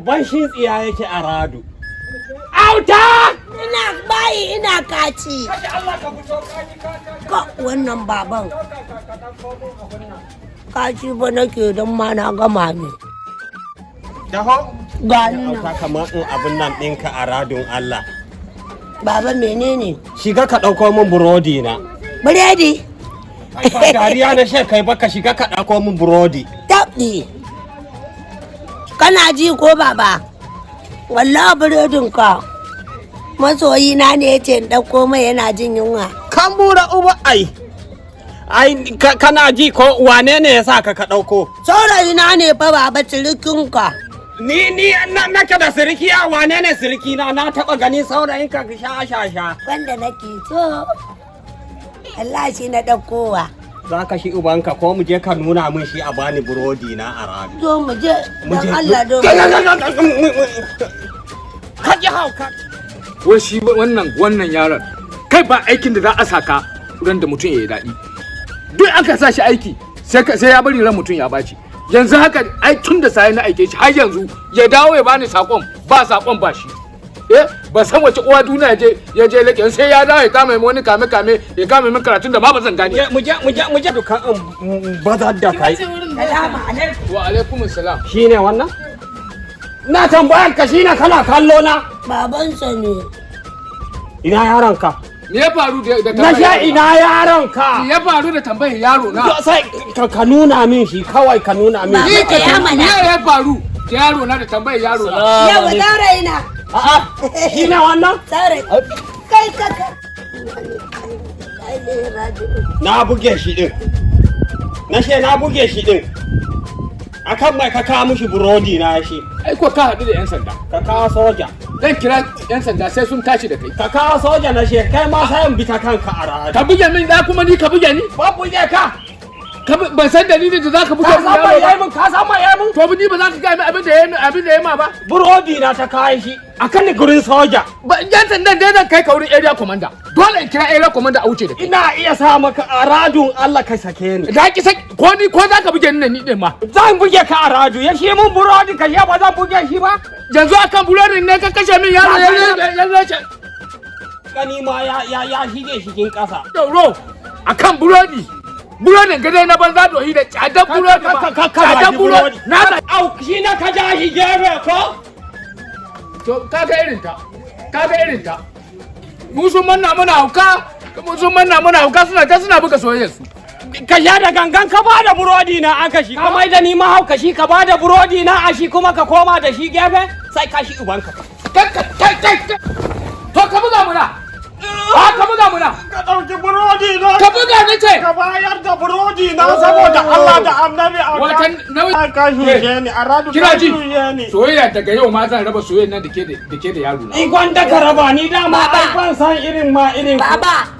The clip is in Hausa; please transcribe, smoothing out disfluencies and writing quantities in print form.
babban shi tsiya yake a radu. Auta! Ina bayi ina kaci. Kaji Allah ka fito Ka wannan baban. Kaci ba nake don ma na gama ne. Daho? Gani na. Auta kamar in abin nan ɗinka a radun Allah. Baba menene? Shiga ka ɗauko min burodi na. Biredi. Ba dariya na shan kai baka shiga ka ɗauko min burodi. Tabɗi. Kana ji ko baba? Wallahi biredin ka. Masoyi na ne yace in ɗauko mai yana jin yunwa. Kan bura uba ai. Ai kana ji ko wane ne ya sa ka ɗauko? Saurayi na ne fa baba cirikin ka. Ni nake da siriki a wane ne siriki na taɓa gani saurayin ka sha. Wanda nake so. Allah shi na ɗaukowa. Za ka shi ubanka ko mu je ka nuna min shi a bani burodi na a radu. Zo mu je. Don Allah don. Ka ji hauka. Wai shi wannan yaron kai ba aikin da za a saka ran da mutum ya yi daɗi. Duk aka sa shi aiki sai ya bari ran mutum ya baci. Yanzu haka ai tun da sai na aike shi har yanzu ya dawo ya bani sakon ba shi. Ba san wace uwa duniya ya je lake sai ya dawo ya kama wani kame ya kama min karatun da ma ba zan gane. Mu je dukan bazar da kai. Salamu alaikum. Wa alaikumus salam. Shine wannan? Na tambayar ka shine kana kallo na. Babansa ne. Ina yaron ka? Me ya faru da Na tambayar? sha ina yaron ka? Me ya faru da tambayar yaro na? Sai ka nuna min shi kawai ka nuna min. Ni ka ya mana. me ya faru da yaro na da tambayar yaro na? Yawa saurayi na. A'a, shine wannan? Saurayi. Kai kaka. Na buge shi din. Na buge shi din. Akan mai ka kawo mishi burodi na shi. Ai ko ka haɗu da 'yan sanda. Ka kawo soja. Dan kira 'yan sanda sai sun tashi da kai. Ka kawo soja na shi kai ma sai in bi ta kanka a rana. Ka buge min da kuma ni ka buge ni? Ba buge ka. Ban san dalilin da zaka buge Ka min san mai yaro yayi ba. mun, ka san mai yayi mun. To ni ba za ka ga min abin da yayi ma ba. Burodi na ta kawo shi. Akan ni gurin soja. Ba 'yan sandan dai zan kai ka wurin area commander. Dole in kira area commander a wuce da kai. Ina iya sa maka a radun Allah ka sake ni. Da ki ko za ka buge ni din ma. Zan buge ka a radu ya shi mun burodi ka ya ba zan buge shi ba. Yanzu akan burodin ne ka kashe min yaro ya Kani ma ya shige shigin kasa. Dauro akan burodi. Burodin gadai na banza dohi da tsadar burodi ba. Tsadar burodi. Na da Au shi na ka ja shi gebe ko? to kaga irin ta. Musun manna muna hauka suna buga soyayyar su. Ka sha da gangan ka ba da burodi na aka shi ka mai da ni mahauka shi ka ba da burodi na a shi kuma ka koma da shi gefe sai ka shi ubanka. To ka buga muna. Ka buga muna. Ka ɗauki burodi na. Ka buga ni ce. Ka bayar da burodi na saboda Allah da annabi a Watan nauyi. ka shuje ni a radu Kina ka ji? shuje ni. Soyayya daga yau ma zan raba soyayya nan da ke da yaro na. Ni gwanda ka raba ni dama ai ban san irin ma irin. Baba.